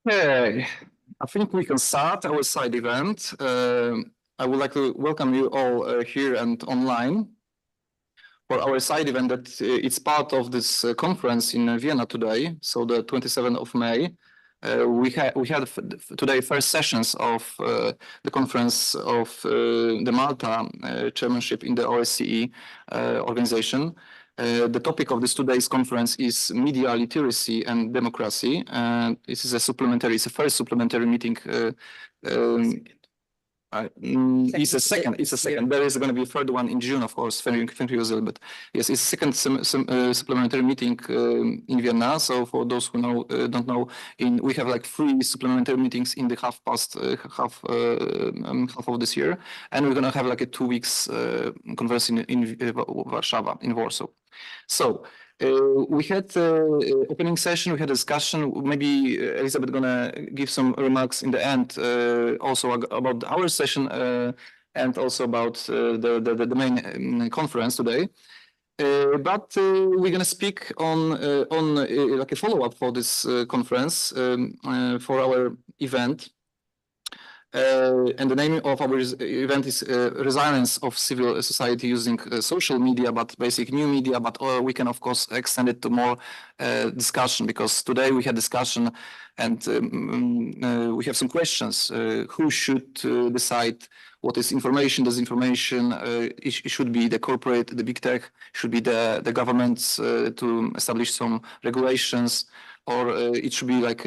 Okay, I think we can start our side event. I would like to welcome you all here and online for our side event that it's part of this conference in Vienna today, so the 27th of May. We had today first sessions of the conference of the Malta chairmanship in the OSCE organization. The topic of this today's conference is media literacy and democracy. This is it's a first supplementary meeting. It's a second. There is going to be a third one in June, of course. Thank you, Elisabeth. Yes, it's second supplementary meeting in Vienna. So for those who don't know, we have like 3 supplementary meetings in the half of this year, and we're going to have like a 2 weeks conference in Warsaw, in Warsaw. So we had opening session, we had a discussion. Maybe Elisabeth gonna give some remarks in the end, also about our session and also about the main conference today. But we're gonna speak on like a follow-up for this conference for our event. And the name of our event is Resilience of Civil Society Using Social Media, but basic new media, but we can of course extend it to more discussion, because today we had discussion and we have some questions. Who should decide what is information, disinformation? It should be the corporate, the big tech, should be the governments to establish some regulations, or it should be like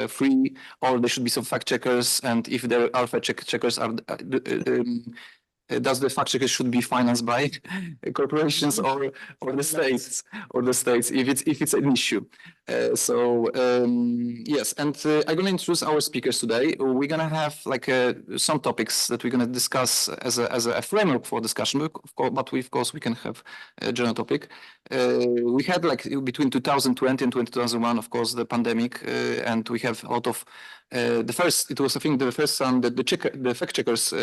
free, or there should be some fact checkers, and if there are fact checkers, does the fact checkers should be financed by corporations or the states if it's an issue. Yes, and I'm going to introduce our speakers today. We're going to have like some topics that we're going to discuss as a framework for discussion, but of course we can have a general topic. We had like between 2020 and 2001, of course, the pandemic, and we have a lot of it was I think the first time that the fact checkers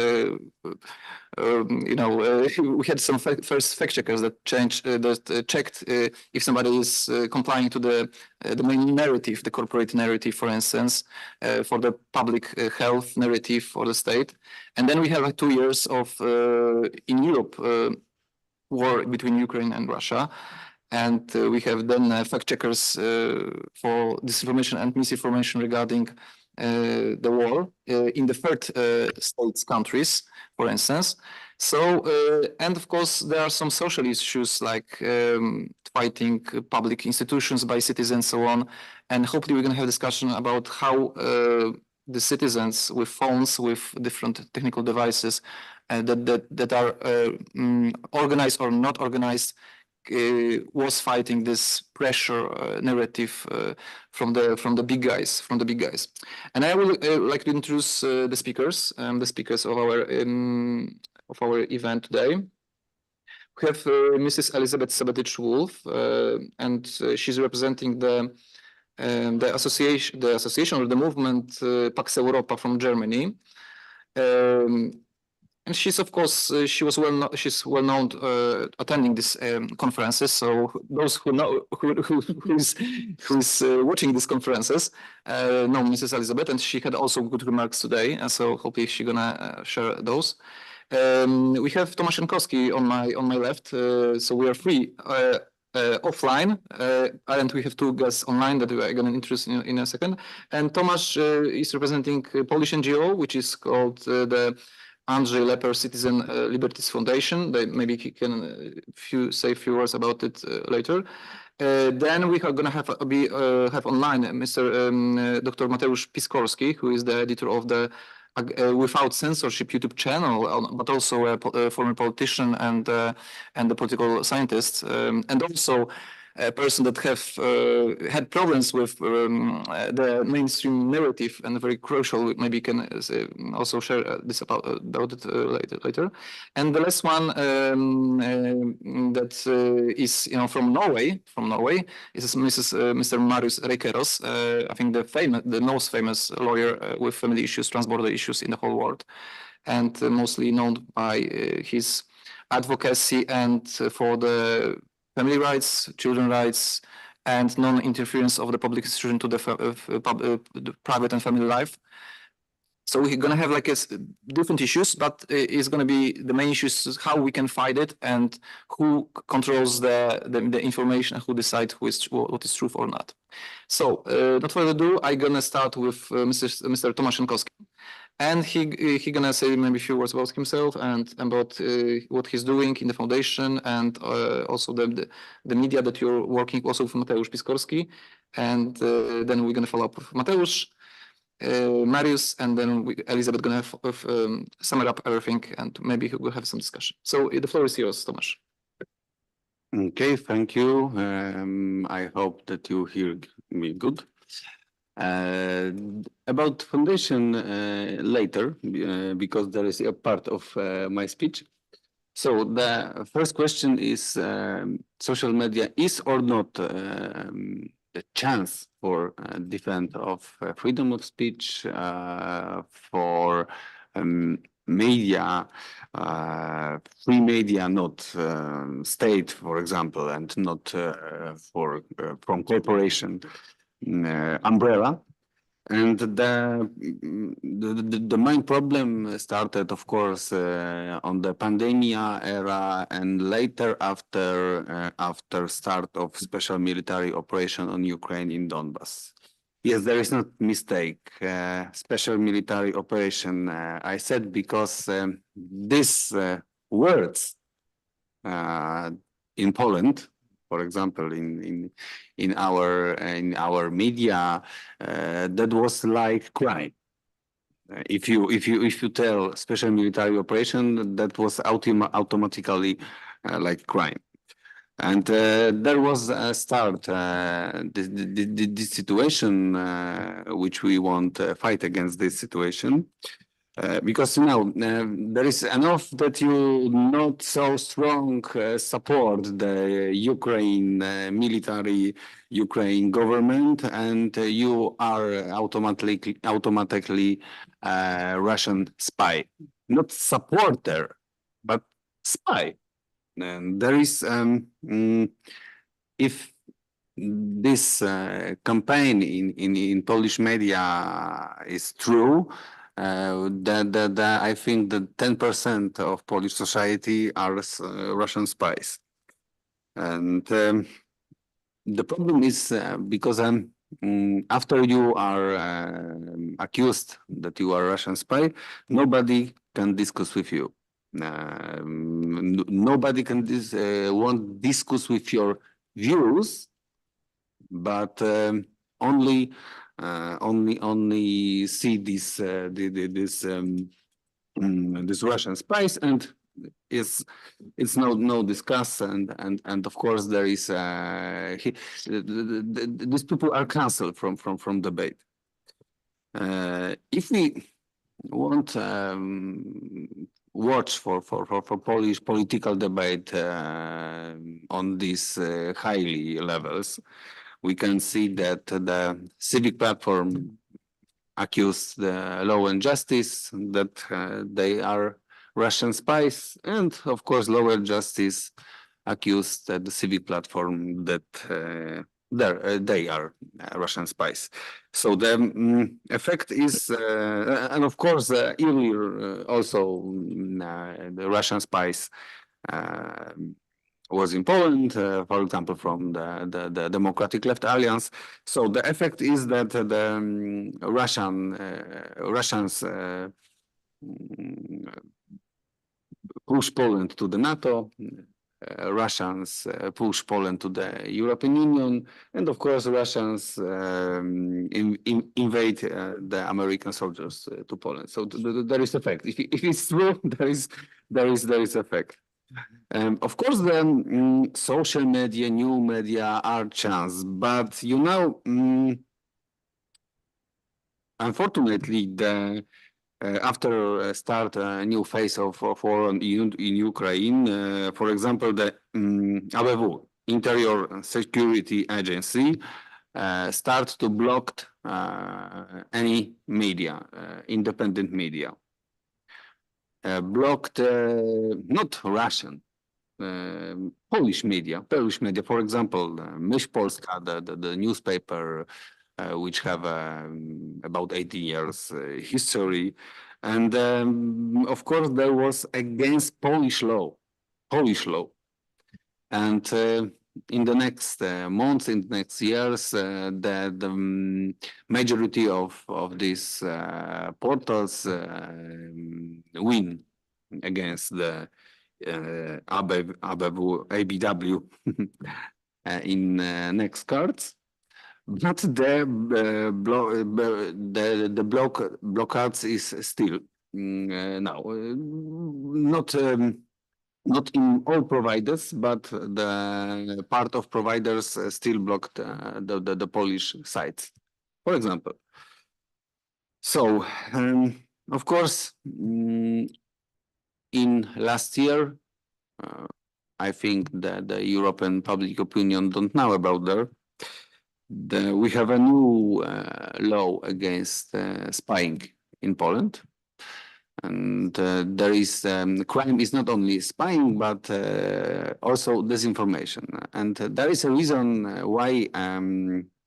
we had some first fact checkers that checked if somebody is complying to the main narrative, the corporate narrative, for instance, for the public health narrative for the state. And then we have like 2 years of in Europe war between Ukraine and Russia. And we have then fact checkers for disinformation and misinformation regarding the war in the third states countries, for instance. So, and of course, there are some social issues like fighting public institutions by citizens, so on. And hopefully we're going to have a discussion about how the citizens with phones, with different technical devices that are organized or not organized, was fighting this pressure narrative from the big guys, And I will like to introduce the speakers of our event today. We have Mrs. Elisabeth Sabaditsch-Wolff, and she's representing the association or the movement Pax Europa from Germany. And she's of course she's well known attending these conferences. So those who know who's watching these conferences know Mrs. Elisabeth, and she had also good remarks today, and so hopefully she's gonna share those. We have Tomasz Jankowski on my left, so we are 3 offline, and we have 2 guests online that we are going to introduce in a second. And Tomasz is representing a Polish NGO, which is called the Andrzej Lepper Citizen Liberties Foundation. Maybe he can say a few words about it later. Then we are going to have online Mr. Dr. Mateusz Piskorski, who is the editor of the Without Censorship YouTube channel, but also a former politician and a political scientist, and also a person that have had problems with the mainstream narrative, and very crucial. Maybe can also share this about it later. And the last one that is from Norway is Mr. Marius Reikeros. I think the most famous lawyer with family issues, transborder issues in the whole world, and mostly known by his advocacy and for the family rights, children rights, and non-interference of the public institution to the private and family life. So we're going to have like different issues, but it's going to be the main issues is how we can fight it and who controls the information and who decides what is truth or not. So not further ado, I'm going to start with Mr. Tomasz Szynkowski. And he gonna say maybe a few words about himself and about what he's doing in the foundation and also the media that you're working also with Mateusz Piskorski. And then we're gonna follow up with Mateusz, Mariusz, and then Elisabeth gonna have sum up everything and maybe we'll have some discussion. So the floor is yours, Tomasz. Okay, thank you. I hope that you hear me good. About foundation later, because there is a part of my speech. So the first question is, social media is or not a chance for defense of freedom of speech, for media, free media, not state, for example, and not from corporation umbrella. And the main problem started, of course, on the pandemic era and later after start of special military operation on Ukraine in Donbas. Yes, there is no mistake. Special military operation. I said because these words in Poland, for example, in our media, that was like crime. If you tell special military operation, that was automatically like crime. And there was a start this situation which we want to fight against this situation. Because there is enough that you not so strong support the Ukraine military, Ukraine government, and you are automatically Russian spy, not supporter, but spy. And there is if this campaign in Polish media is true. I think that 10% of Polish society are Russian spies. And the problem is because after you are accused that you are a Russian spy, nobody can discuss with you. Nobody can won't discuss with your views, but only see this Russian spies, and it's no discuss, and of course there is these people are cancelled from debate. If we want watch for Polish political debate on these highly levels, we can see that the civic platform accused the Law and Justice that they are Russian spies, and of course Law and Justice accused the civic platform that they are Russian spies. So the effect is, and of course earlier also the Russian spies was in Poland, for example, from the Democratic Left Alliance. So the effect is that the Russians push Poland to the NATO, Russians push Poland to the European Union, and of course Russians invade the American soldiers to Poland. So there is effect. If it's true, there is effect. Of course, the social media, new media are chance, but unfortunately, after start a new phase of war in Ukraine, for example, the ABW, Interior Security Agency, start to block any media, independent media. Blocked not Russian, Polish media, for example, Myśl Polska, the newspaper, which have about 80 years history. And of course, there was against Polish law. And in the next months, in the next years, the majority of these portals win against the ABW in next cards. But the blockades is still now not in all providers, but the part of providers still blocked the Polish sites, for example. So, of course, in last year, I think that the European public opinion don't know about that. We have a new law against spying in Poland. And there is crime is not only spying, but also disinformation. And there is a reason why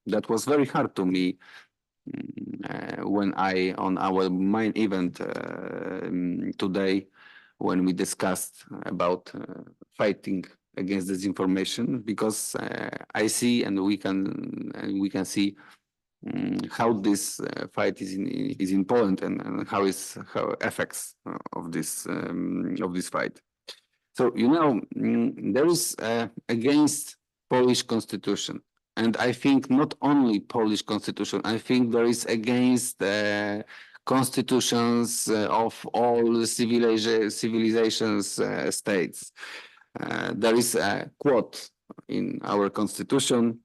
that was very hard to me when on our main event today, when we discussed about fighting against disinformation, because I see and we can see how this fight is in Poland and how effects of this fight. So there is against Polish constitution, and I think not only Polish constitution. I think there is against constitutions of all civilizations states. There is a quote in our constitution.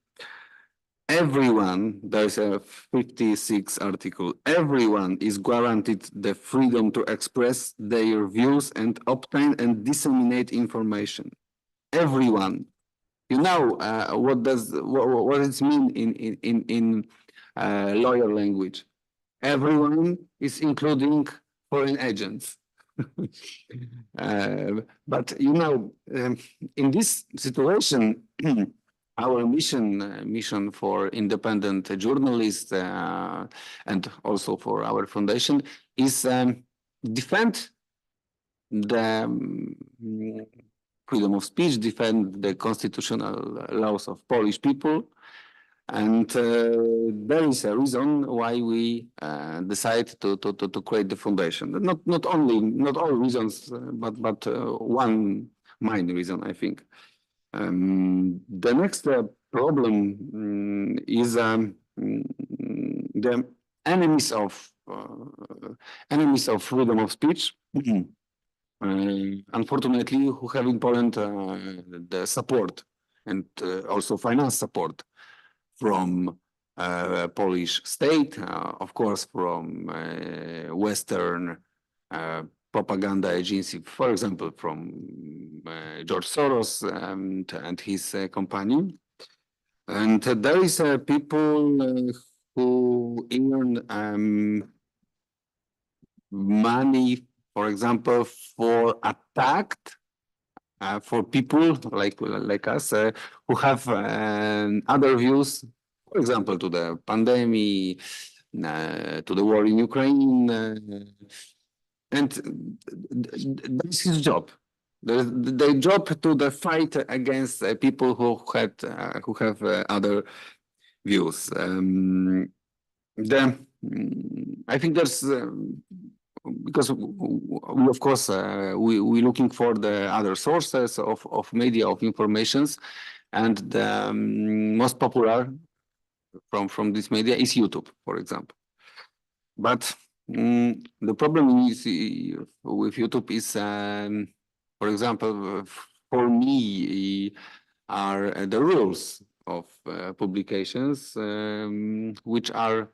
Everyone, there's a 56 article, everyone is guaranteed the freedom to express their views and obtain and disseminate information. Everyone. What it mean in lawyer language? Everyone is including foreign agents. But in this situation, our mission for independent journalists and also for our foundation is defend the freedom of speech, defend the constitutional laws of Polish people. And there is a reason why we decide to create the foundation. Not all reasons, but one main reason, I think. The next problem is the enemies of freedom of speech. Unfortunately, who have in Poland the support and also finance support from Polish state, of course, from Western propaganda agency, for example, from George Soros and his company. And there is people who earn money, for example, for attacked for people like us who have other views, for example, to the pandemic, to the war in Ukraine. And that's his job. The job to the fight against people who have other views. I think there's because we of course we looking for the other sources of media of informations, and the most popular from this media is YouTube, for example. But the problem is with YouTube is, for example, for me, are the rules of publications, which are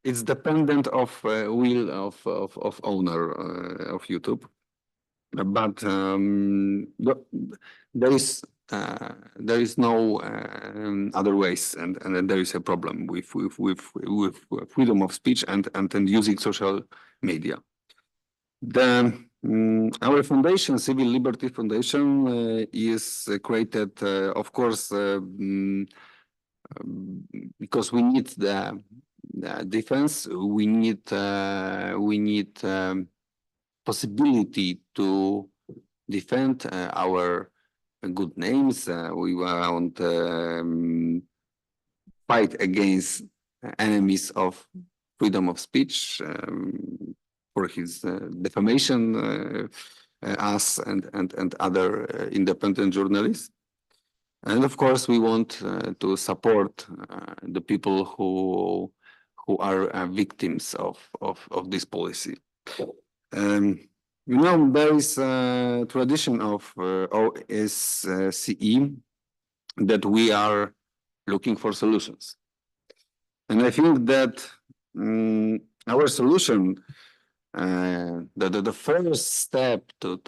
it's dependent of will of owner of YouTube, but there is no other ways, and there is a problem with freedom of speech and using social media. The Our foundation, Civil Liberty Foundation, is created, of course, because we need the defense. We need possibility to defend our good names. We want fight against enemies of freedom of speech. For his defamation, us and other independent journalists. And of course, we want to support the people who are victims of this policy. You know, there is a tradition of OSCE that we are looking for solutions. And I think that our solution, the first step to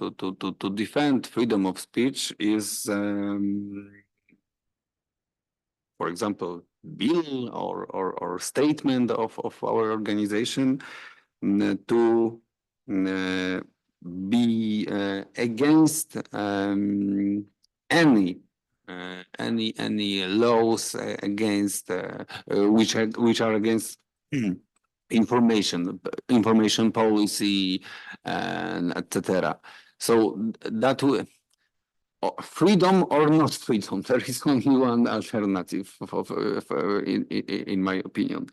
defend freedom of speech is, for example, bill or statement of our organization to be against any laws against which are against information policy and etc. So that freedom or not freedom, there is only one alternative in my opinion.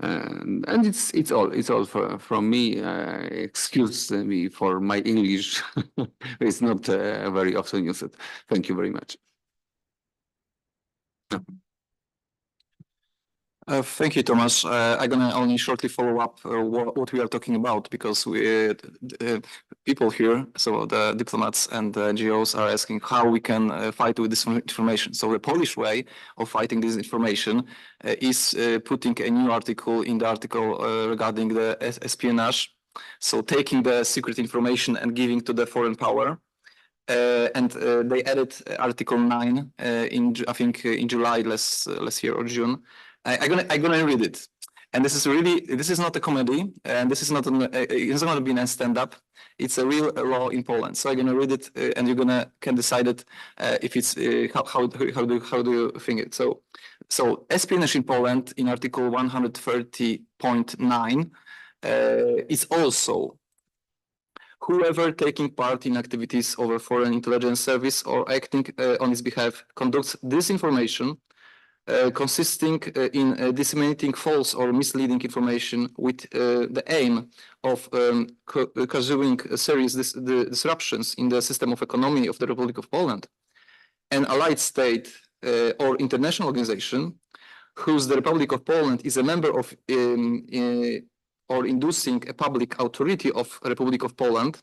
And it's all from me. Excuse me for my English. It's not very often used. Thank you very much. Thank you, Tomasz. I'm gonna only shortly follow up what we are talking about, because people here, so the diplomats and the NGOs, are asking how we can fight with this information. So the Polish way of fighting this information is putting a new article in the article regarding the espionage. So taking the secret information and giving to the foreign power. And they added Article 9 I think in July last year or June. I'm gonna read it, and this is not a comedy, and this is not it's not gonna be a stand-up. It's a real law in Poland. So I'm gonna read it, and you can decide it if it's how do you think it. So espionage in Poland in Article 130.9 is also whoever taking part in activities over foreign intelligence service or acting on its behalf conducts disinformation. Consisting in disseminating false or misleading information with the aim of causing serious disruptions in the system of economy of the Republic of Poland, an allied state or international organization whose the Republic of Poland is a member of or inducing a public authority of Republic of Poland,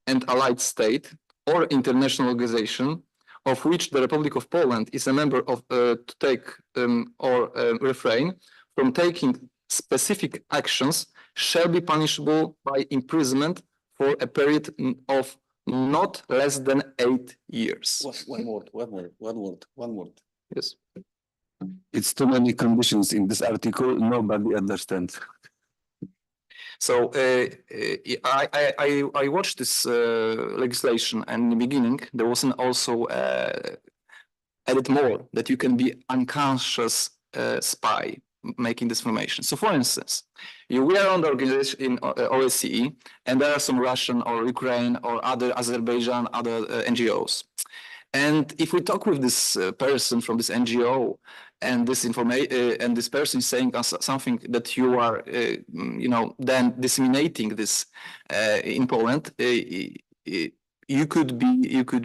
and allied state or international organization of which the Republic of Poland is a member of, to take or refrain from taking specific actions shall be punishable by imprisonment for a period of not less than 8 years. One word. Yes. It's too many conditions in this article. Nobody understands. So I watched this legislation, and in the beginning there wasn't also added more that you can be unconscious spy making this information. So for instance, we are on the organization in OSCE, and there are some Russian or Ukraine or other Azerbaijan, other NGOs. And if we talk with this person from this NGO, and this and this person is saying something that you are, then disseminating this in Poland, you could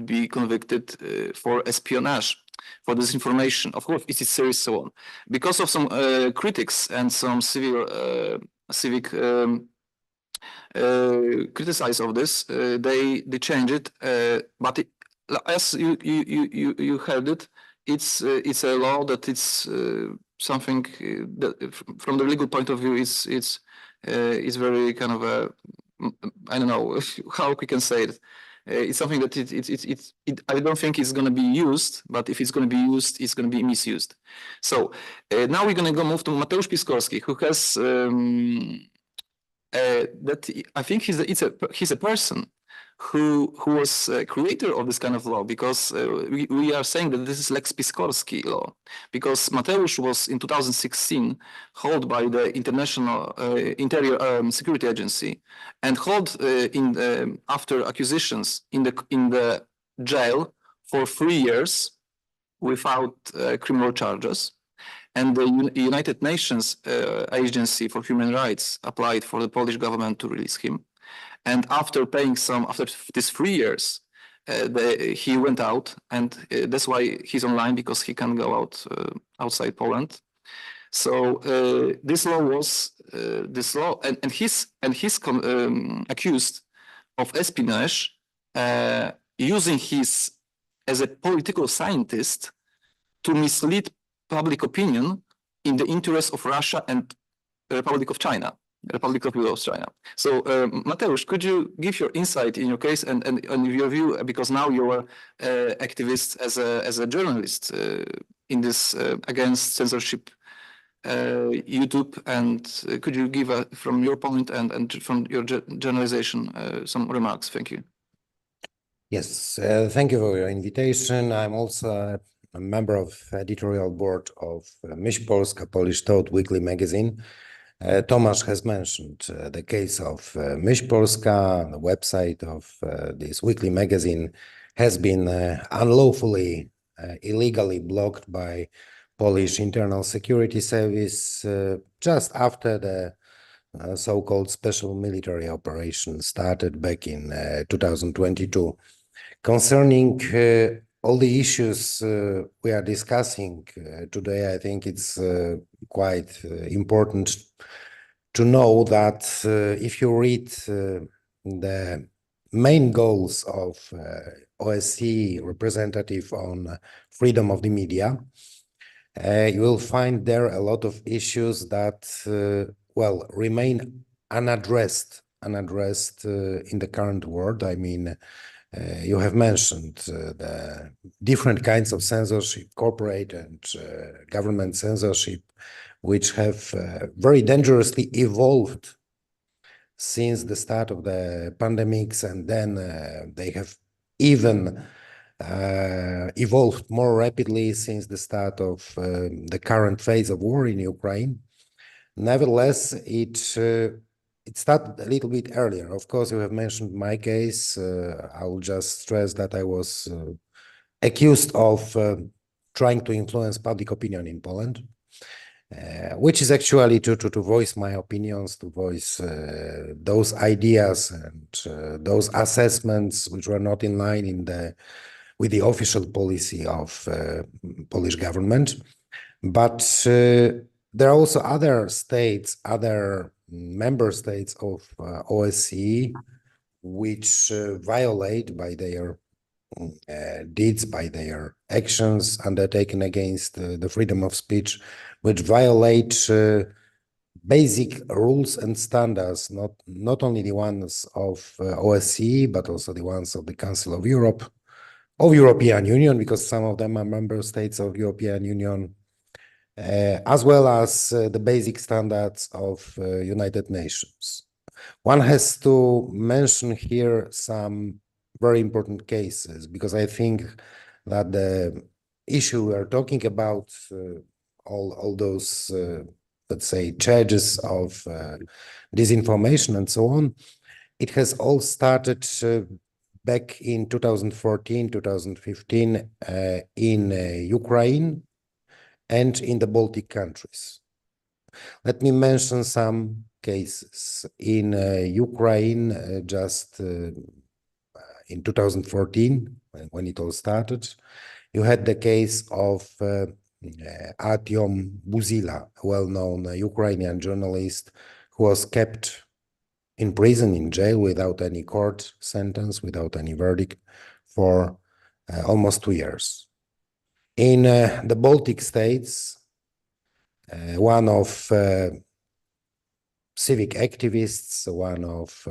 be convicted for espionage, for disinformation. Of course, it is serious, so on. Because of some critics and some civic criticize of this, they change it, but as you heard it, it's a law that it's something that from the legal point of view is very kind of a, I don't know how we can say it. It's something that I don't think it's going to be used, but if it's going to be used, it's going to be misused. So now we're going to move to Mateusz Piskorski, who has that I think he's a person who was creator of this kind of law, because we are saying that this is Lex Piskorski law, because Mateusz was in 2016 held by the International Interior Security Agency and held after accusations in the jail for 3 years without criminal charges. And the United Nations Agency for Human Rights applied for the Polish government to release him. And after after these 3 years, he went out, and that's why he's online, because he can go out outside Poland. So this law was and he's accused of espionage, using his as a political scientist to mislead public opinion in the interest of Russia and the Republic of China. Republic of China. So, Mateusz, could you give your insight in your case and your view, because now you are activist as a journalist in this against censorship YouTube, and could you give from your point and from your generalization some remarks? Thank you. Yes, thank you for your invitation. I'm also a member of editorial board of Myśl Polska, Polish Thought Weekly magazine. Tomasz has mentioned the case of Myśl Polska. The website of this weekly magazine has been unlawfully, illegally blocked by Polish Internal Security Service just after the so-called special military operation started back in 2022. Concerning all the issues we are discussing today, I think it's quite important to know that if you read the main goals of OSCE representative on freedom of the media, you will find there a lot of issues that, well, remain unaddressed in the current world. I mean, you have mentioned the different kinds of censorship, corporate and government censorship, which have very dangerously evolved since the start of the pandemics, and then they have even evolved more rapidly since the start of the current phase of war in Ukraine. Nevertheless, it started a little bit earlier. Of course, you have mentioned my case. I will just stress that I was accused of trying to influence public opinion in Poland, which is actually to voice my opinions, to voice those ideas and those assessments which were not in line with the official policy of Polish government. But there are also other states, other member states of OSCE, which violate by their deeds, by their actions undertaken against the freedom of speech, which violate basic rules and standards, not only the ones of OSCE, but also the ones of the Council of Europe, of European Union, because some of them are member states of European Union, as well as the basic standards of United Nations. One has to mention here some very important cases, because I think that the issue we are talking about, all those, let's say, charges of disinformation and so on, it has all started back in 2014, 2015 in Ukraine and in the Baltic countries. Let me mention some cases. In Ukraine, just in 2014, when it all started, you had the case of Artyom Buzila, a well-known Ukrainian journalist who was kept in prison, in jail, without any court sentence, without any verdict, for almost 2 years. In the Baltic states, one of civic activists, one of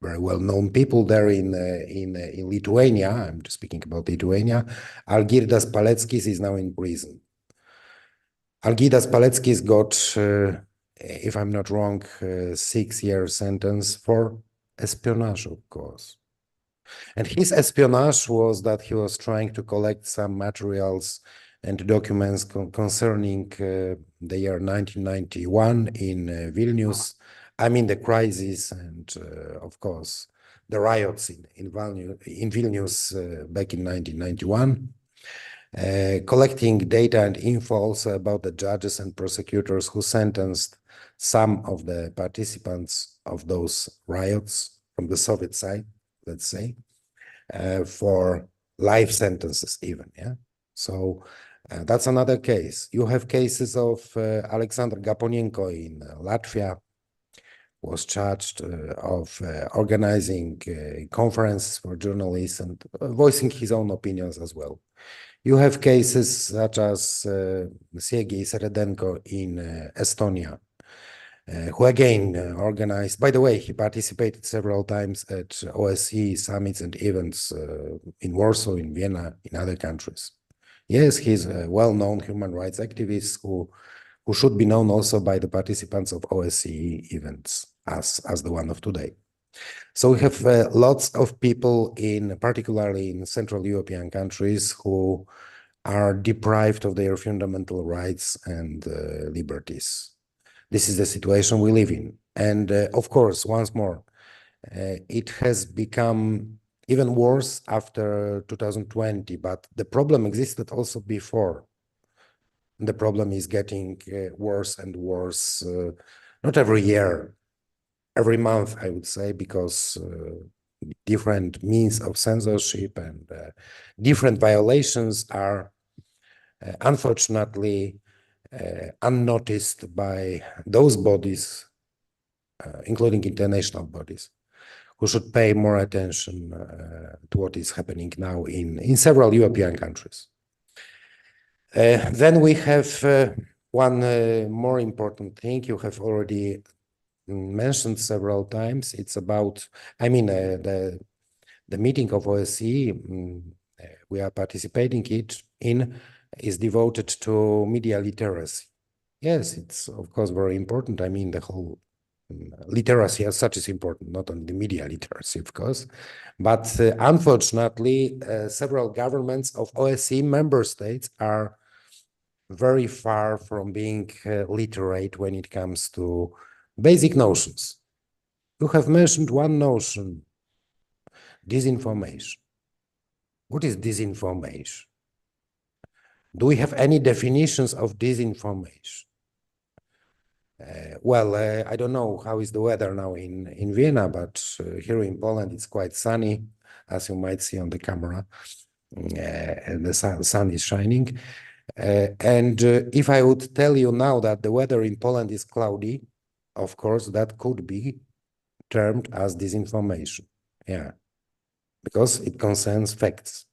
very well-known people there in Lithuania, I'm just speaking about Lithuania, Algirdas Paleckis is now in prison. Algirdas Paleckis got, if I'm not wrong, 6-year sentence for espionage, of course. And his espionage was that he was trying to collect some materials and documents concerning the year 1991 in Vilnius. I mean, the crisis and, of course, the riots in Vilnius back in 1991. Collecting data and info also about the judges and prosecutors who sentenced some of the participants of those riots from the Soviet side, let's say, for life sentences even, yeah? So that's another case. You have cases of Alexander Gaponenko in Latvia, was charged of organizing conferences for journalists and voicing his own opinions as well. You have cases such as Sergei Seredenko in Estonia, who again organized, by the way, he participated several times at OSCE summits and events in Warsaw, in Vienna, in other countries. Yes, he's a well-known human rights activist who should be known also by the participants of OSCE events as the one of today. So we have lots of people particularly in Central European countries who are deprived of their fundamental rights and liberties. This is the situation we live in. And of course, once more, it has become even worse after 2020, but the problem existed also before. The problem is getting worse and worse, not every year, every month, I would say, because different means of censorship and different violations are unfortunately unnoticed by those bodies, including international bodies, who should pay more attention to what is happening now in several European countries. Then we have one more important thing you have already mentioned several times. It's about, I mean, the meeting of OSCE we are participating in is devoted to media literacy. Yes, it's of course very important. I mean, the whole literacy as such is important, not only the media literacy, of course. But unfortunately, several governments of OSCE member states are very far from being literate when it comes to basic notions. You have mentioned one notion, disinformation. What is disinformation? Do we have any definitions of disinformation? Well, I don't know how is the weather now in Vienna, but here in Poland it's quite sunny, as you might see on the camera, and the sun is shining. And if I would tell you now that the weather in Poland is cloudy, of course, that could be termed as disinformation. Yeah, because it concerns facts.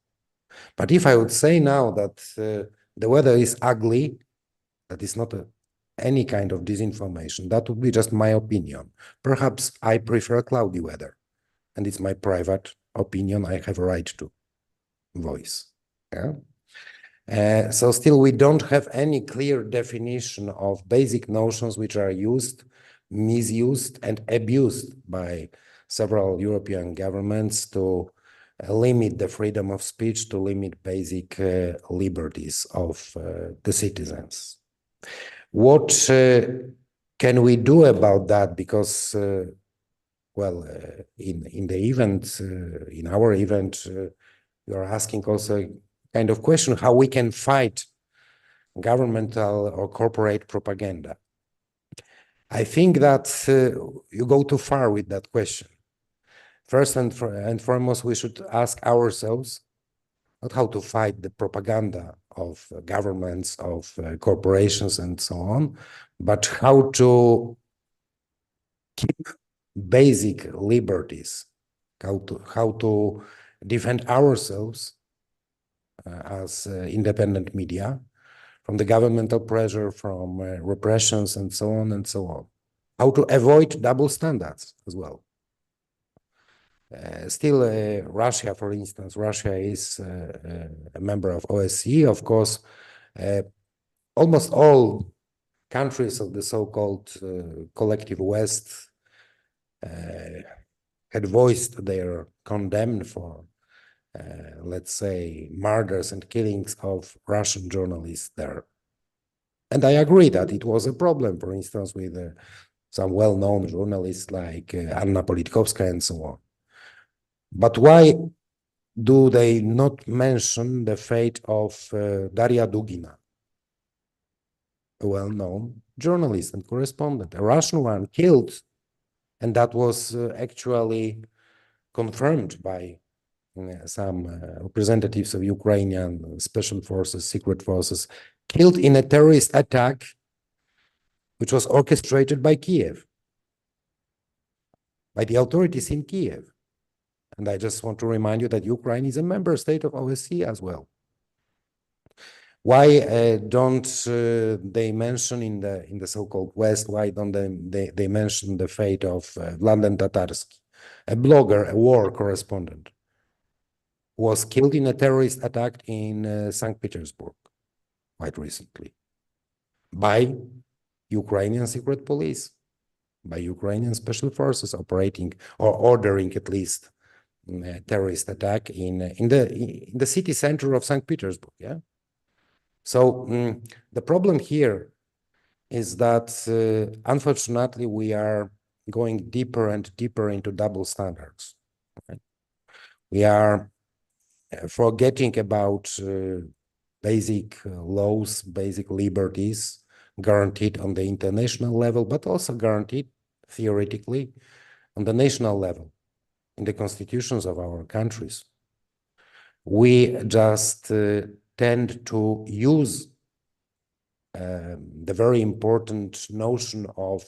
But if I would say now that the weather is ugly, that is not any kind of disinformation. That would be just my opinion. Perhaps I prefer cloudy weather, and it's my private opinion. I have a right to voice. Yeah. So still we don't have any clear definition of basic notions which are used, misused, and abused by several European governments to limit the freedom of speech, to limit basic liberties of the citizens. What can we do about that? Because, well, in the event, in our event, you are asking also a kind of question how we can fight governmental or corporate propaganda. I think that you go too far with that question. First and foremost, we should ask ourselves not how to fight the propaganda of governments, of corporations, and so on, but how to keep basic liberties, how to defend ourselves as independent media from the governmental pressure, from repressions, and so on and so on. How to avoid double standards as well. Still, Russia, for instance, Russia is a member of OSCE. Of course, almost all countries of the so-called collective West had voiced their condemn for, let's say, murders and killings of Russian journalists there. And I agree that it was a problem, for instance, with some well-known journalists like Anna Politkovskaya and so on. But why do they not mention the fate of Daria Dugina, a well-known journalist and correspondent, a Russian one, killed, and that was actually confirmed by some representatives of Ukrainian special forces, secret forces, killed in a terrorist attack which was orchestrated by Kiev, by the authorities in Kiev. And I just want to remind you that Ukraine is a member state of OSCE as well. Why don't they mention in the so-called West, why don't they mention the fate of Vladan Tatarsky, a blogger, a war correspondent, who was killed in a terrorist attack in St. Petersburg quite recently by Ukrainian secret police, by Ukrainian special forces operating or ordering at least a terrorist attack in the city center of St. Petersburg. Yeah. So the problem here is that unfortunately we are going deeper and deeper into double standards. Okay? We are forgetting about basic laws, basic liberties guaranteed on the international level, but also guaranteed theoretically on the national level in the constitutions of our countries. We just tend to use the very important notion of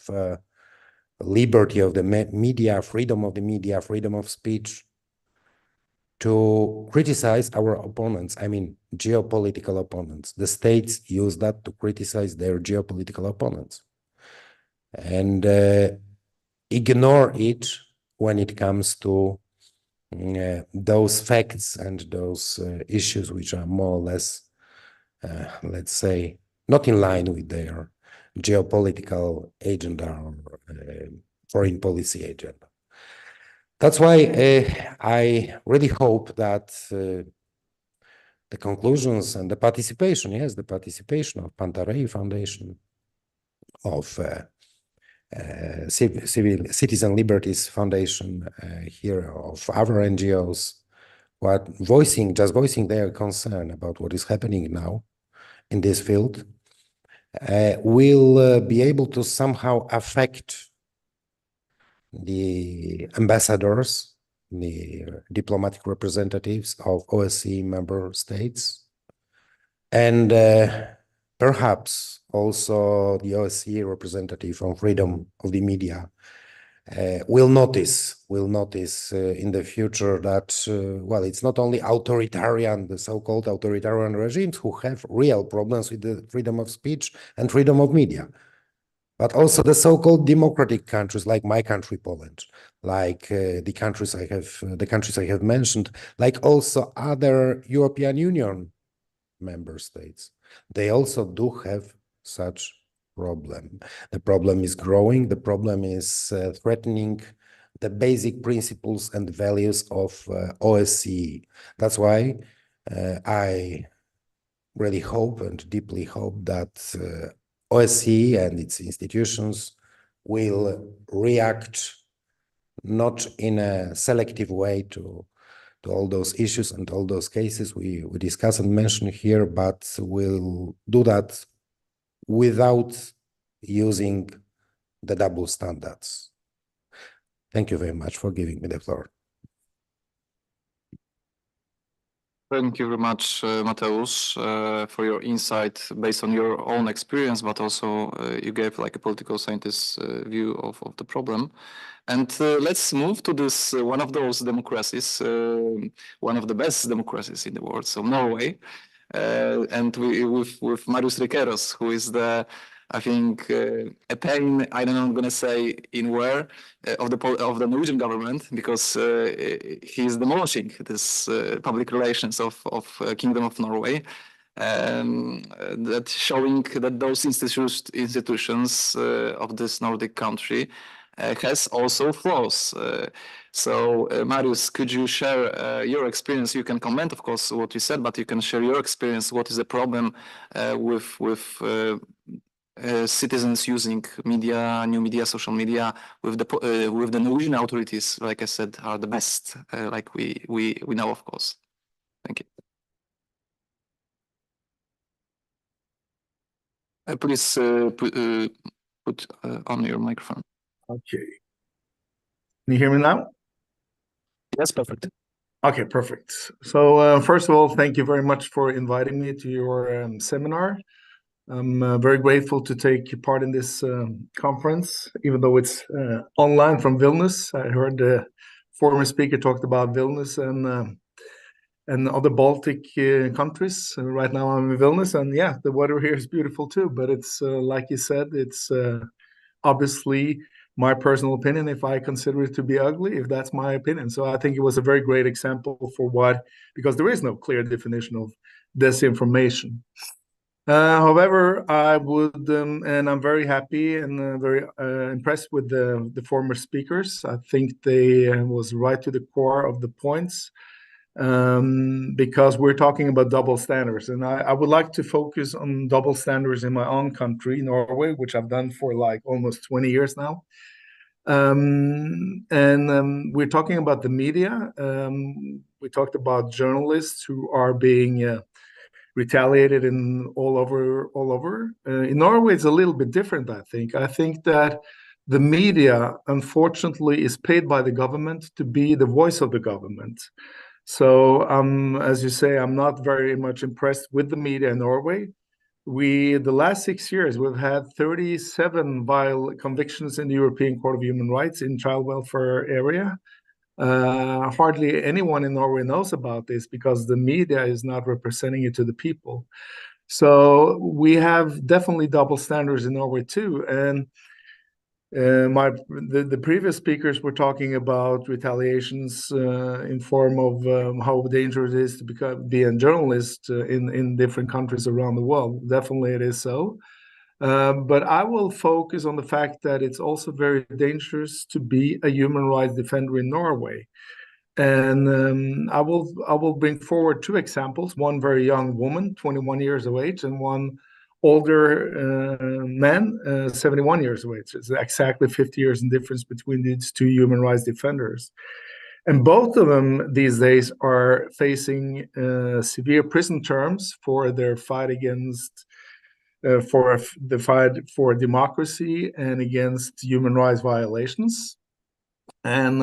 liberty of the media, freedom of speech, to criticize our opponents, I mean, geopolitical opponents. The states use that to criticize their geopolitical opponents and ignore it when it comes to those facts and those issues which are more or less, let's say, not in line with their geopolitical agenda or foreign policy agenda. That's why I really hope that the conclusions and the participation, yes, the participation of Pantarey Foundation, of Citizen Liberties Foundation here, of other NGOs, who are just voicing their concern about what is happening now in this field, will be able to somehow affect the ambassadors, the diplomatic representatives of OSCE member states, and perhaps also the OSCE representative on freedom of the media will notice in the future that, well, it's not only authoritarian, the so-called authoritarian regimes who have real problems with the freedom of speech and freedom of media, but also the so-called democratic countries like my country, Poland, like the countries I have mentioned, like also other European Union member states. They also do have such problem. The problem is growing. The problem is threatening the basic principles and values of OSCE. That's why I really hope and deeply hope that OSCE and its institutions will react not in a selective way to all those issues and all those cases we discuss and mention here, but will do that without using the double standards. Thank you very much for giving me the floor. Thank you very much, Mateusz, for your insight based on your own experience, but also you gave like a political scientist's view of the problem. And let's move to this one of those democracies, one of the best democracies in the world, so Norway. And with Mariusz Rikeros, who is the, I think, a pain, I don't know, I'm going to say in where, of the Norwegian government, because he is demolishing this public relations of Kingdom of Norway, that showing that those institutions of this Nordic country has also flaws. So, Mariusz, could you share your experience? You can comment, of course, what you said, but you can share your experience. What is the problem with citizens using media, new media, social media, with the Norwegian authorities? Like I said, are the best, like we know, of course. Thank you. Please put on your microphone. Okay. Can you hear me now? Yes, perfect. Okay, perfect. So first of all, thank you very much for inviting me to your seminar. I'm very grateful to take part in this conference, even though it's online from Vilnius. I heard the former speaker talked about Vilnius and other Baltic countries. Right now I'm in Vilnius, and yeah, the weather here is beautiful too. But it's like you said, it's obviously my personal opinion if I consider it to be ugly, if that's my opinion. So I think it was a very great example for what, because there is no clear definition of disinformation. However, I would, and I'm very happy and very impressed with the former speakers. I think they was right to the core of the points, because we're talking about double standards. And I would like to focus on double standards in my own country, Norway, which I've done for like almost 20 years now. We're talking about the media. We talked about journalists who are being retaliated in all over. In Norway, it's a little bit different, I think. I think that the media, unfortunately, is paid by the government to be the voice of the government. So, as you say, I'm not very much impressed with the media in Norway. The last 6 years, we've had 37 vile convictions in the European Court of Human Rights in child welfare area. Hardly anyone in Norway knows about this because the media is not representing it to the people. So we have definitely double standards in Norway too. And the previous speakers were talking about retaliations in form of how dangerous it is to be a journalist in different countries around the world. Definitely it is so. But I will focus on the fact that it's also very dangerous to be a human rights defender in Norway. And I will bring forward two examples, one very young woman, 21 years of age, and one older man, 71 years of age. It's exactly 50 years in difference between these two human rights defenders. And both of them these days are facing severe prison terms for their fight against for the fight for democracy and against human rights violations. And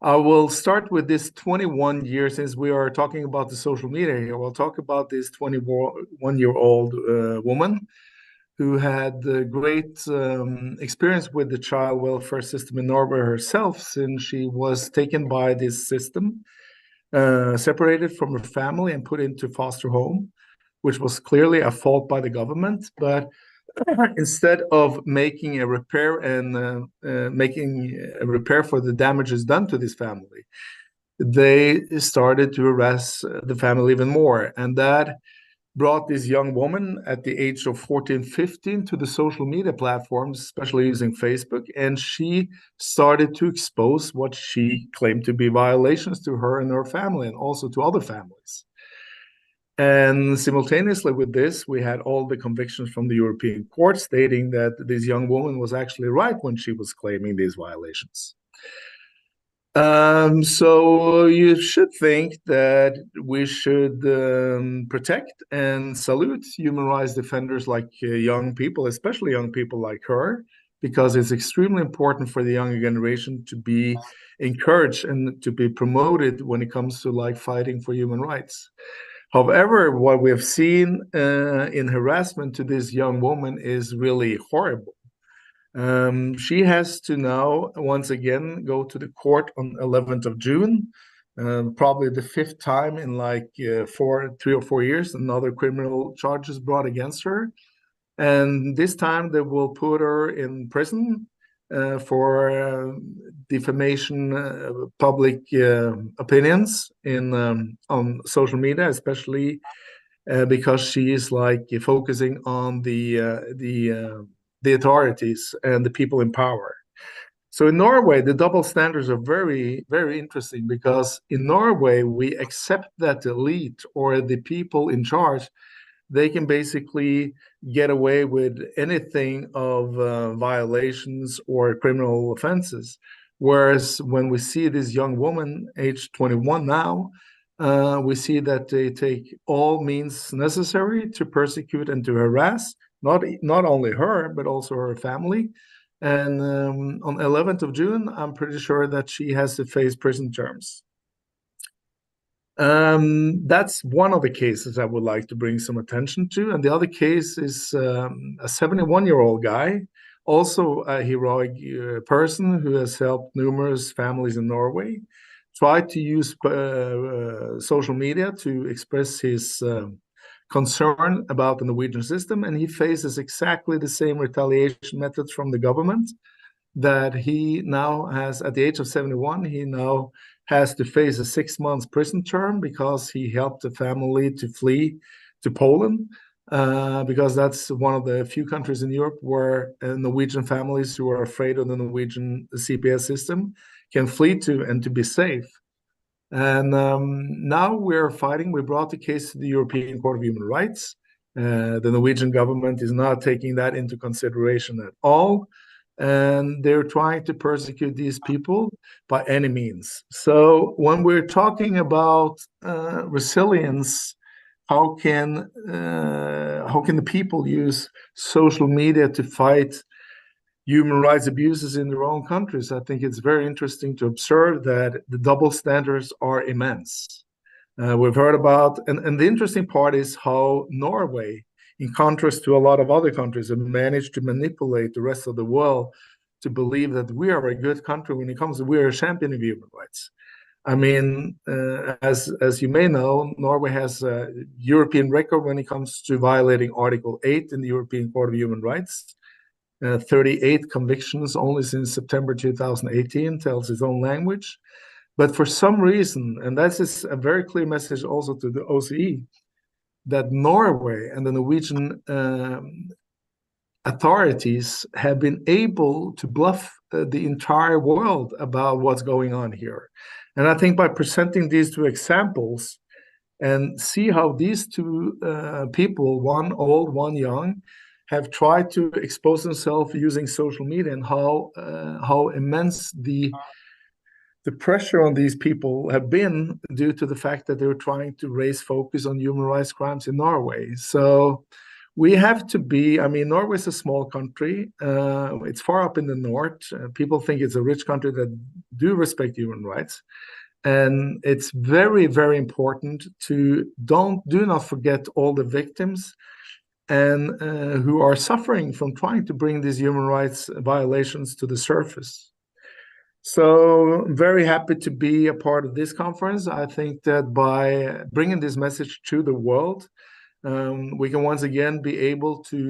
I will start with this 21 years, since we are talking about the social media here. We'll talk about this 21-year-old woman who had great experience with the child welfare system in Norway herself, since she was taken by this system, separated from her family and put into foster home, which was clearly a fault by the government. But instead of making a repair and for the damages done to this family, they started to harass the family even more. And that brought this young woman at the age of 14, 15 to the social media platforms, especially using Facebook. And she started to expose what she claimed to be violations to her and her family, and also to other families. And simultaneously with this, we had all the convictions from the European court stating that this young woman was actually right when she was claiming these violations. So you should think that we should protect and salute human rights defenders like young people, especially young people like her, because it's extremely important for the younger generation to be encouraged and to be promoted when it comes to like fighting for human rights. However, what we have seen in harassment to this young woman is really horrible. She has to now once again go to the court on 11th of June, probably the fifth time in like 3 or 4 years, another criminal charges brought against her. And this time they will put her in prison for defamation public opinions on social media, especially because she is like focusing on the authorities and the people in power. So in Norway, the double standards are very, very interesting, because in Norway, we accept that the elite or the people in charge, they can basically get away with anything of violations or criminal offenses. Whereas when we see this young woman, age 21 now, we see that they take all means necessary to persecute and to harass, not only her, but also her family. And on 11th of June, I'm pretty sure that she has to face prison terms. That's one of the cases I would like to bring some attention to. And the other case is a 71-year-old guy, also a heroic person who has helped numerous families in Norway, tried to use social media to express his concern about the Norwegian system, and he faces exactly the same retaliation methods from the government that he now has. At the age of 71, he now has to face a 6 months prison term because he helped the family to flee to Poland, because that's one of the few countries in Europe where Norwegian families who are afraid of the Norwegian CPS system can flee to and to be safe. And now we're fighting. We brought the case to the European Court of Human Rights. The Norwegian government is not taking that into consideration at all. And they're trying to persecute these people by any means. So when we're talking about resilience, how can the people use social media to fight human rights abuses in their own countries? I think it's very interesting to observe that the double standards are immense. We've heard about, and the interesting part is how Norway, in contrast to a lot of other countries, have managed to manipulate the rest of the world to believe that we are a good country when it comes to, we're a champion of human rights. I mean, as you may know, Norway has a European record when it comes to violating Article 8 in the European Court of Human Rights. 38 convictions only since September 2018, tells its own language. But for some reason, and that is a very clear message also to the OSCE, that Norway and the Norwegian authorities have been able to bluff the entire world about what's going on here. And I think by presenting these two examples and see how these two people, one old, one young, have tried to expose themselves using social media, and how immense the pressure on these people have been due to the fact that they were trying to raise focus on human rights crimes in Norway. So we have to be, I mean, Norway is a small country. It's far up in the north. People think it's a rich country that do respect human rights. And it's very, very important to do not forget all the victims and who are suffering from trying to bring these human rights violations to the surface. So I'm very happy to be a part of this conference. I think that by bringing this message to the world, we can once again be able to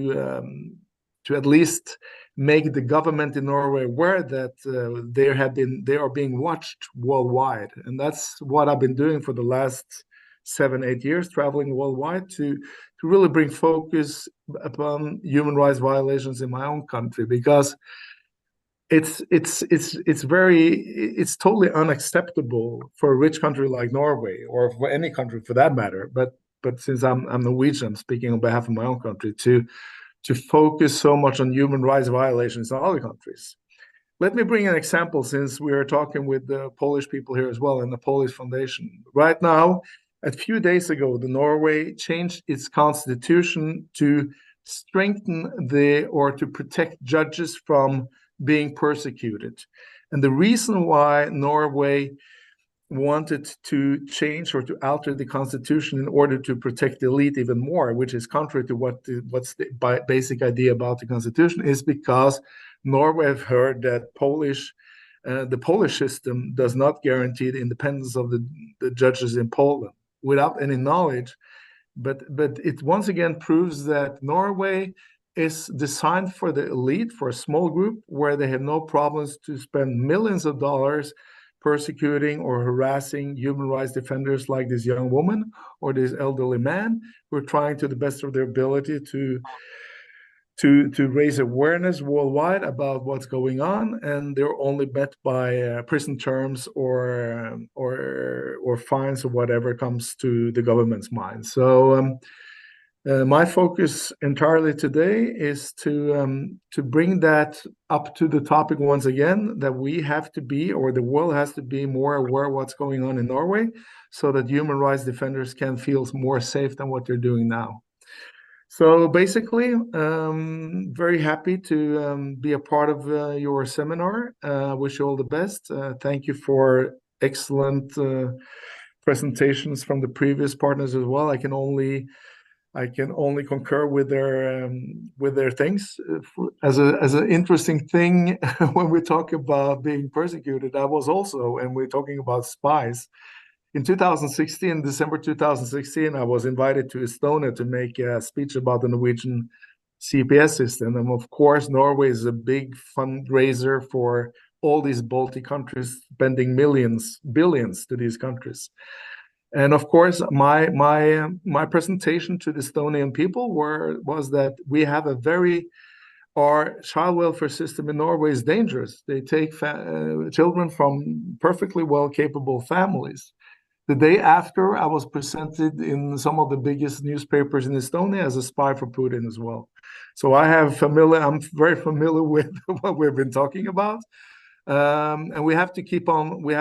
at least make the government in Norway aware that they are being watched worldwide. And that's what I've been doing for the last 7-8 years, traveling worldwide to really bring focus upon human rights violations in my own country, because it's totally unacceptable for a rich country like Norway, or for any country for that matter. But since I'm Norwegian, I'm speaking on behalf of my own country, to focus so much on human rights violations in other countries. Let me bring an example, since we are talking with the Polish people here as well, and the Polish Foundation. Right now, a few days ago, Norway changed its constitution to strengthen or to protect judges from being persecuted. And the reason why Norway wanted to change or to alter the constitution in order to protect the elite even more, which is contrary to what's the basic idea about the constitution, is because Norway have heard that the Polish system does not guarantee the independence of the judges in Poland without any knowledge. But it once again proves that Norway is designed for the elite, for a small group where they have no problems to spend millions of dollars persecuting or harassing human rights defenders like this young woman or this elderly man, who are trying to the best of their ability to to raise awareness worldwide about what's going on, and they're only met by prison terms or fines or whatever comes to the government's mind. So my focus entirely today is to bring that up to the topic once again, that we have to be, or the world has to be, more aware of what's going on in Norway, so that human rights defenders can feel more safe than what they're doing now. So basically, very happy to be a part of your seminar. Wish you all the best. Thank you for excellent presentations from the previous partners as well. I can only concur with their things. As an interesting thing, when we talk about being persecuted, I was also, and we're talking about spies. In 2016, December 2016, I was invited to Estonia to make a speech about the Norwegian CPS system. And of course, Norway is a big fundraiser for all these Baltic countries, spending billions to these countries. And of course, my presentation to the Estonian people was that we have our child welfare system in Norway is dangerous. They take children from perfectly well capable families. The day after, I was presented in some of the biggest newspapers in Estonia as a spy for Putin as well. So I'm very familiar with what we've been talking about. And we have to keep on. We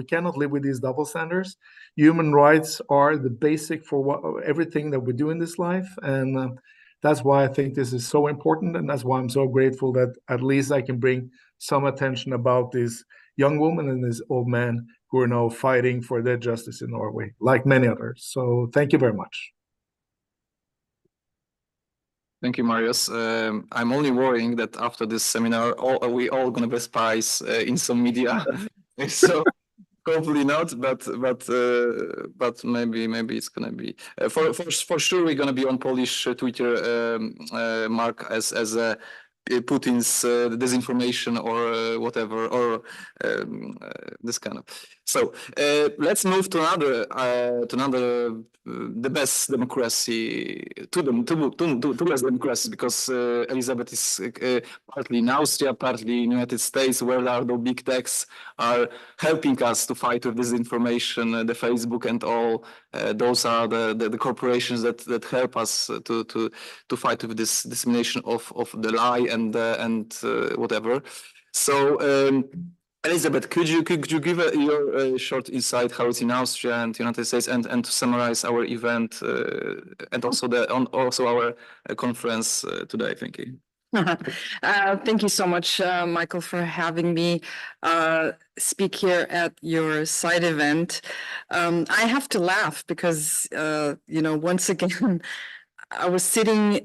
cannot live with these double standards. Human rights are the basic for everything that we do in this life. And that's why I think this is so important. And that's why I'm so grateful that at least I can bring some attention about this young woman and this old man who are now fighting for their justice in Norway, like many others. So thank you very much. Thank you, Marius. I'm only worrying that after this seminar, we all gonna be spies in some media. So hopefully not, but maybe it's gonna be. For sure, we're gonna be on Polish Twitter, Mark, as a Putin's disinformation or whatever, or this kind of. So let's move to another the best democracy, to less democracy, because Elisabeth is partly in Austria, partly in the United States, where the big techs are helping us to fight with disinformation, the Facebook and all. Those are the corporations that help us to fight with this dissemination of the lie and whatever. So Elisabeth, could you give your short insight how it's in Austria and United States, and to summarize our event and also our conference today? Thank you. Thank you so much, Michael, for having me speak here at your side event. I have to laugh because, once again, I was sitting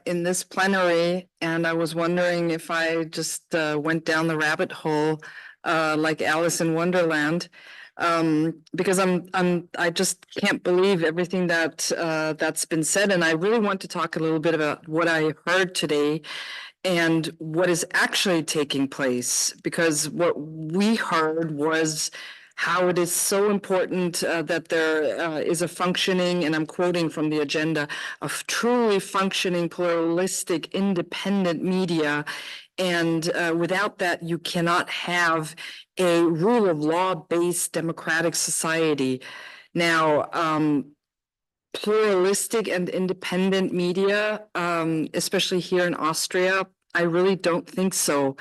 in this plenary and I was wondering if I just went down the rabbit hole like Alice in Wonderland, because I just can't believe everything that's been said, and I really want to talk a little bit about what I heard today and what is actually taking place, because what we heard was how it is so important that there is a functioning, and I'm quoting from the agenda, of truly functioning, pluralistic, independent media. And without that, you cannot have a rule of law-based democratic society. Now, pluralistic and independent media, especially here in Austria, I really don't think so.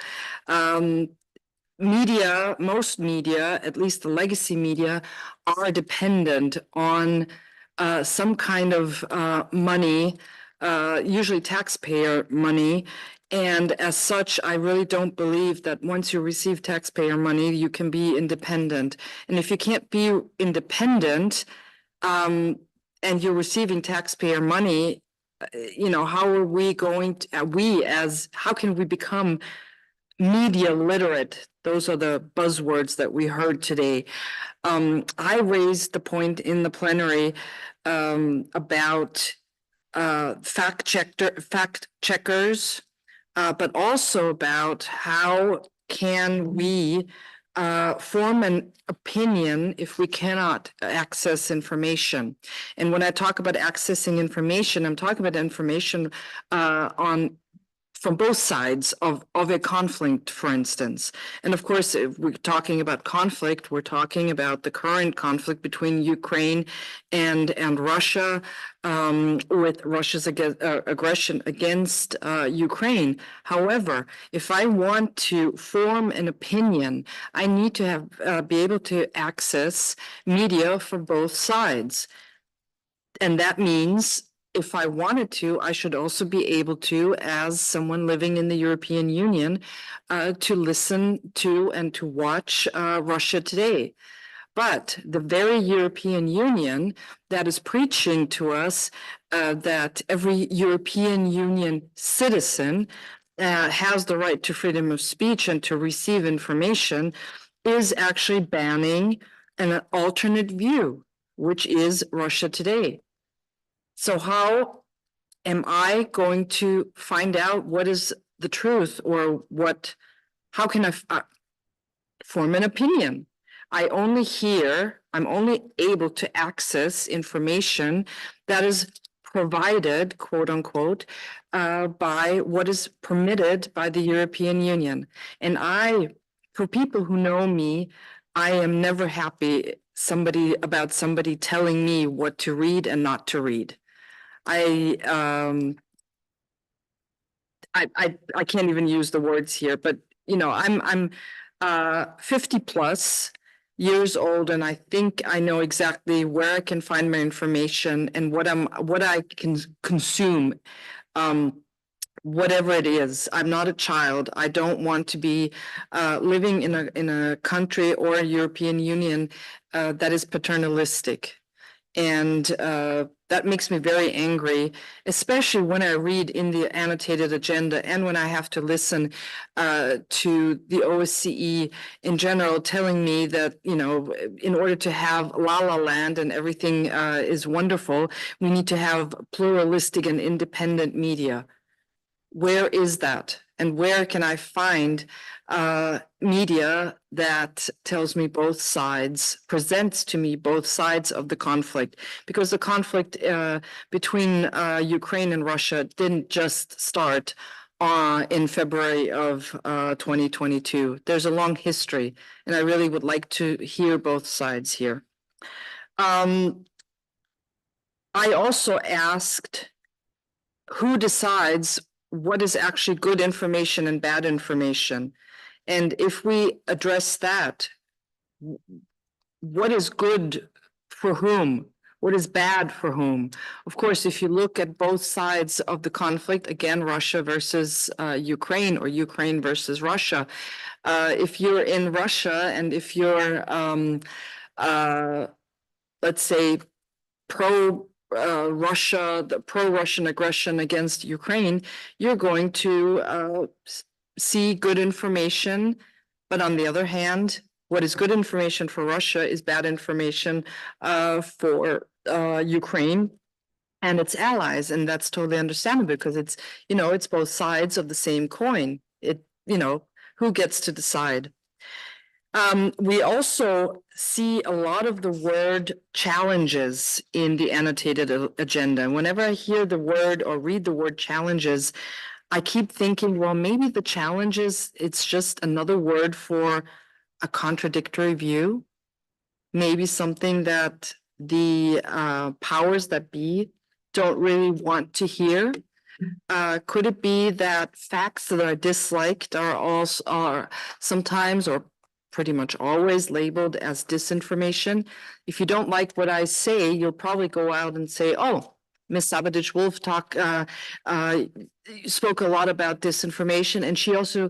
Most media, at least the legacy media, are dependent on some kind of money, usually taxpayer money. And as such, I really don't believe that once you receive taxpayer money, you can be independent. And if you can't be independent and you're receiving taxpayer money, how are we going to, how can we become media literate? Those are the buzzwords that we heard today. I raised the point in the plenary about fact checkers, but also about how can we form an opinion if we cannot access information. And when I talk about accessing information, I'm talking about information from both sides of a conflict, for instance. And of course, if we're talking about conflict, we're talking about the current conflict between Ukraine and Russia, with Russia's aggression against Ukraine. However, if I want to form an opinion, I need to have be able to access media from both sides. And that means if I wanted to, I should also be able to, as someone living in the European Union, to listen to and to watch Russia Today. But the very European Union that is preaching to us that every European Union citizen has the right to freedom of speech and to receive information is actually banning an alternate view, which is Russia Today. So how am I going to find out what is the truth, or how can I form an opinion? I'm only able to access information that is provided, quote unquote, by what is permitted by the European Union. And for people who know me, I am never happy about somebody telling me what to read and not to read. I can't even use the words here, but I'm 50 plus years old, and I think I know exactly where I can find my information and what I can consume, whatever it is. I'm not a child. I don't want to be living in a country or a European Union that is paternalistic. And that makes me very angry, especially when I read in the annotated agenda and when I have to listen to the OSCE in general telling me that, in order to have La La Land and everything is wonderful, we need to have pluralistic and independent media. Where is that? And where can I find media that tells me both sides, presents to me both sides of the conflict? Because the conflict between Ukraine and Russia didn't just start in February of 2022. There's a long history, and I really would like to hear both sides here. I also asked who decides what is actually good information and bad information. And if we address that, what is good for whom? What is bad for whom? Of course, if you look at both sides of the conflict, again, Russia versus Ukraine, or Ukraine versus Russia, if you're in Russia and if you're, let's say, the pro-Russian aggression against Ukraine, you're going to see good information. But on the other hand, what is good information for Russia is bad information for Ukraine and its allies. And that's totally understandable because it's, it's both sides of the same coin. Who gets to decide? We also see a lot of the word challenges in the annotated agenda. Whenever I hear the word or read the word challenges, I keep thinking, well, maybe the challenges, it's just another word for a contradictory view. Maybe something that the powers that be don't really want to hear. Could it be that facts that are disliked are sometimes or pretty much always labeled as disinformation? If you don't like what I say, you'll probably go out and say, oh, Ms. Sabaditsch-Wolff spoke a lot about disinformation, and she also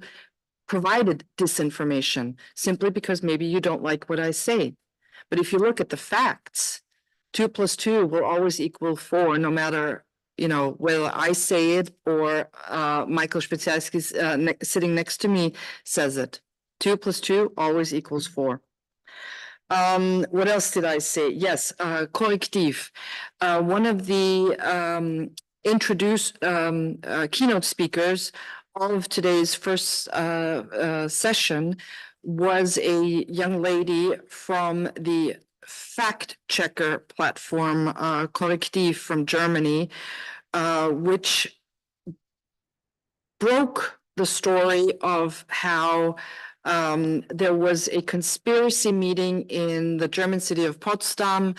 provided disinformation simply because maybe you don't like what I say. But if you look at the facts, 2 + 2 will always equal 4, no matter whether I say it or Michael Specjalski sitting next to me says it. 2 + 2 always equals 4. What else did I say? Yes, corrective. One of the keynote speakers of today's first session was a young lady from the fact checker platform, Korrektiv from Germany, which broke the story of how there was a conspiracy meeting in the German city of Potsdam,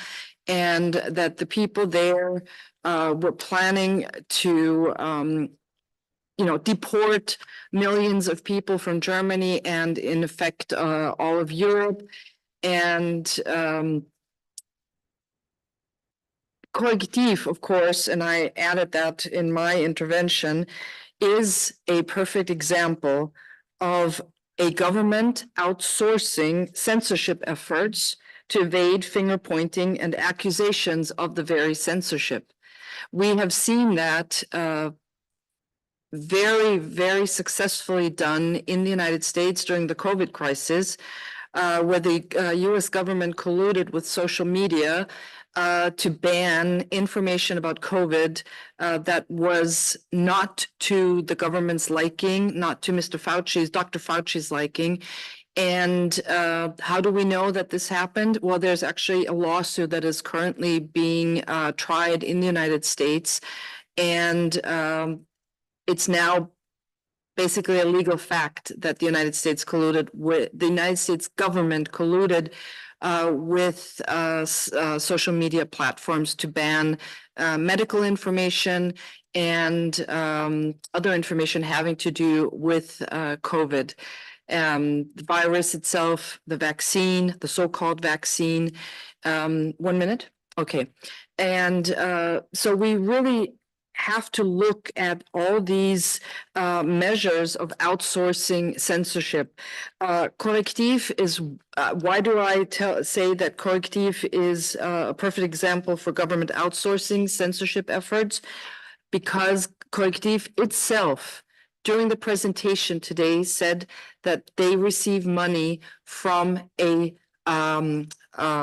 and that the people there were planning to deport millions of people from Germany and in effect all of Europe. And Korrektiv, of course, and I added that in my intervention, is a perfect example of a government outsourcing censorship efforts to evade finger pointing and accusations of the very censorship. We have seen that very, very successfully done in the United States during the COVID crisis, where the US government colluded with social media to ban information about COVID that was not to the government's liking, not to Dr. Fauci's liking. And how do we know that this happened? Well, there's actually a lawsuit that is currently being tried in the United States. And it's now basically a legal fact that the United States colluded with, the United States government colluded with social media platforms to ban medical information and other information having to do with COVID. The virus itself, the vaccine, the so-called vaccine. 1 minute? Okay. And so we really have to look at all these measures of outsourcing censorship. Korrektiv is, why do I say that Korrektiv is a perfect example for government outsourcing censorship efforts? Because Korrektiv itself, during the presentation today, said that they receive money from a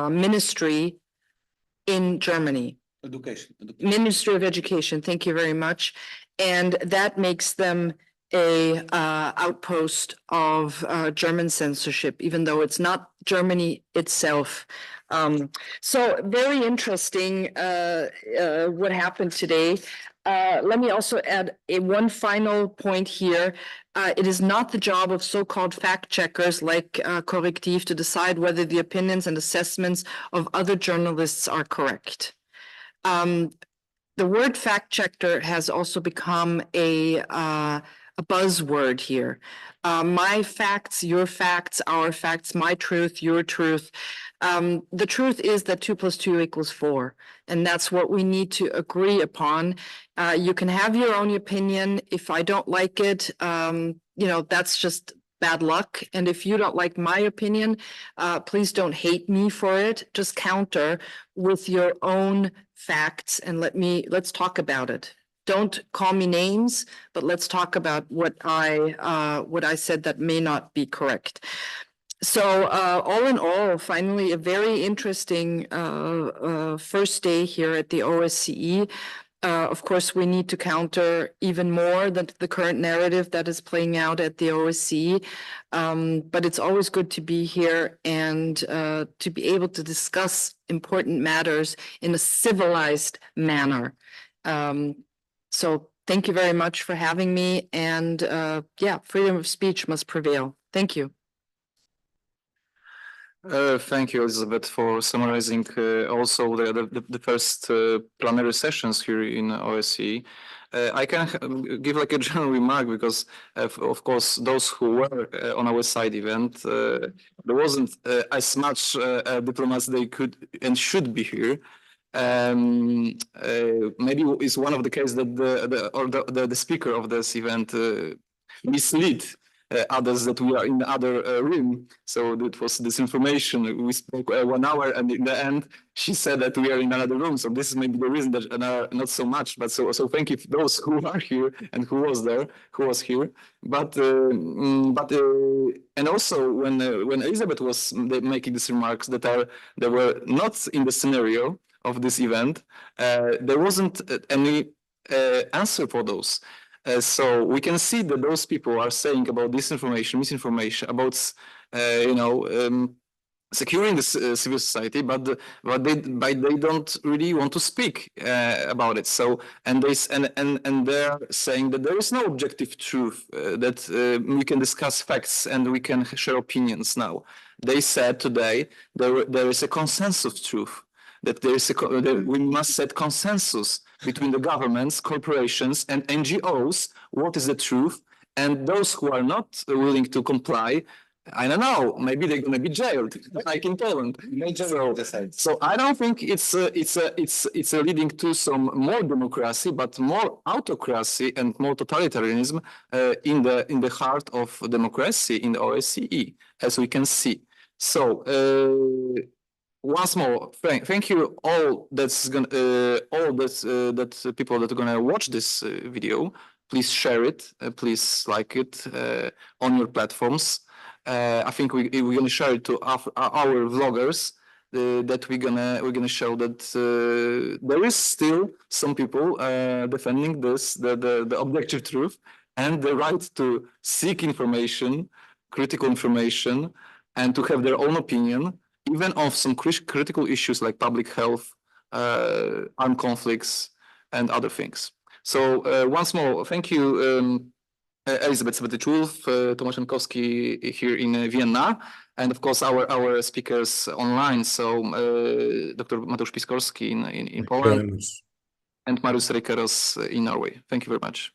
ministry in Germany. Education. Ministry of Education, thank you very much. And that makes them a outpost of German censorship, even though it's not Germany itself. So very interesting what happened today. Let me also add one final point here. It is not the job of so-called fact checkers like Korrektiv to decide whether the opinions and assessments of other journalists are correct. The word fact checker has also become a buzzword here. My facts, your facts, our facts, my truth, your truth. The truth is that 2 + 2 = 4, and that's what we need to agree upon. You can have your own opinion. If I don't like it, that's just bad luck. And if you don't like my opinion, please don't hate me for it. Just counter with your own facts and let's talk about it. Don't call me names, but let's talk about what I said that may not be correct. So all in all, finally, a very interesting first day here at the OSCE. Of course, we need to counter even more the current narrative that is playing out at the OSCE. But it's always good to be here and to be able to discuss important matters in a civilized manner. So thank you very much for having me. And freedom of speech must prevail. Thank you. Thank you, Elisabeth, for summarizing also the first plenary sessions here in OSCE. I can give like a general remark because, of course, those who were on our side event, there wasn't as much diplomats they could and should be here. Maybe it's one of the cases that the speaker of this event misled others that we are in the other room. So that was disinformation. We spoke 1 hour, and in the end, she said that we are in another room. So this is maybe the reason that not so much. But so thank you for those who are here and who was here. But and also when Elisabeth was making these remarks that they were not in the scenario of this event, there wasn't any answer for those. So we can see that those people are saying about disinformation, misinformation, about securing the civil society, but they don't really want to speak about it. So and they're saying that there is no objective truth, that we can discuss facts and we can share opinions now. They said today there is a consensus truth, that that we must set consensus between the governments, corporations, and NGOs. What is the truth? And those who are not willing to comply, I don't know, maybe they're going to be jailed, like in Poland. So I don't think it's leading to some more democracy, but more autocracy and more totalitarianism in the heart of democracy in the OSCE, as we can see. So once more, thank you all that people that are gonna watch this video. Please share it, please like it on your platforms. I think we're gonna share it to our vloggers. That we're gonna show that there is still some people defending the objective truth and the right to seek information, critical information, and to have their own opinion, even of some critical issues like public health, armed conflicts, and other things. So once more, thank you. Elisabeth Sabaditsch-Wolff, Tomasz Jankowski here in Vienna, and of course our speakers online. So Dr. Mateusz Piskorski in Poland, and Mariusz Reikeros in Norway. Thank you very much.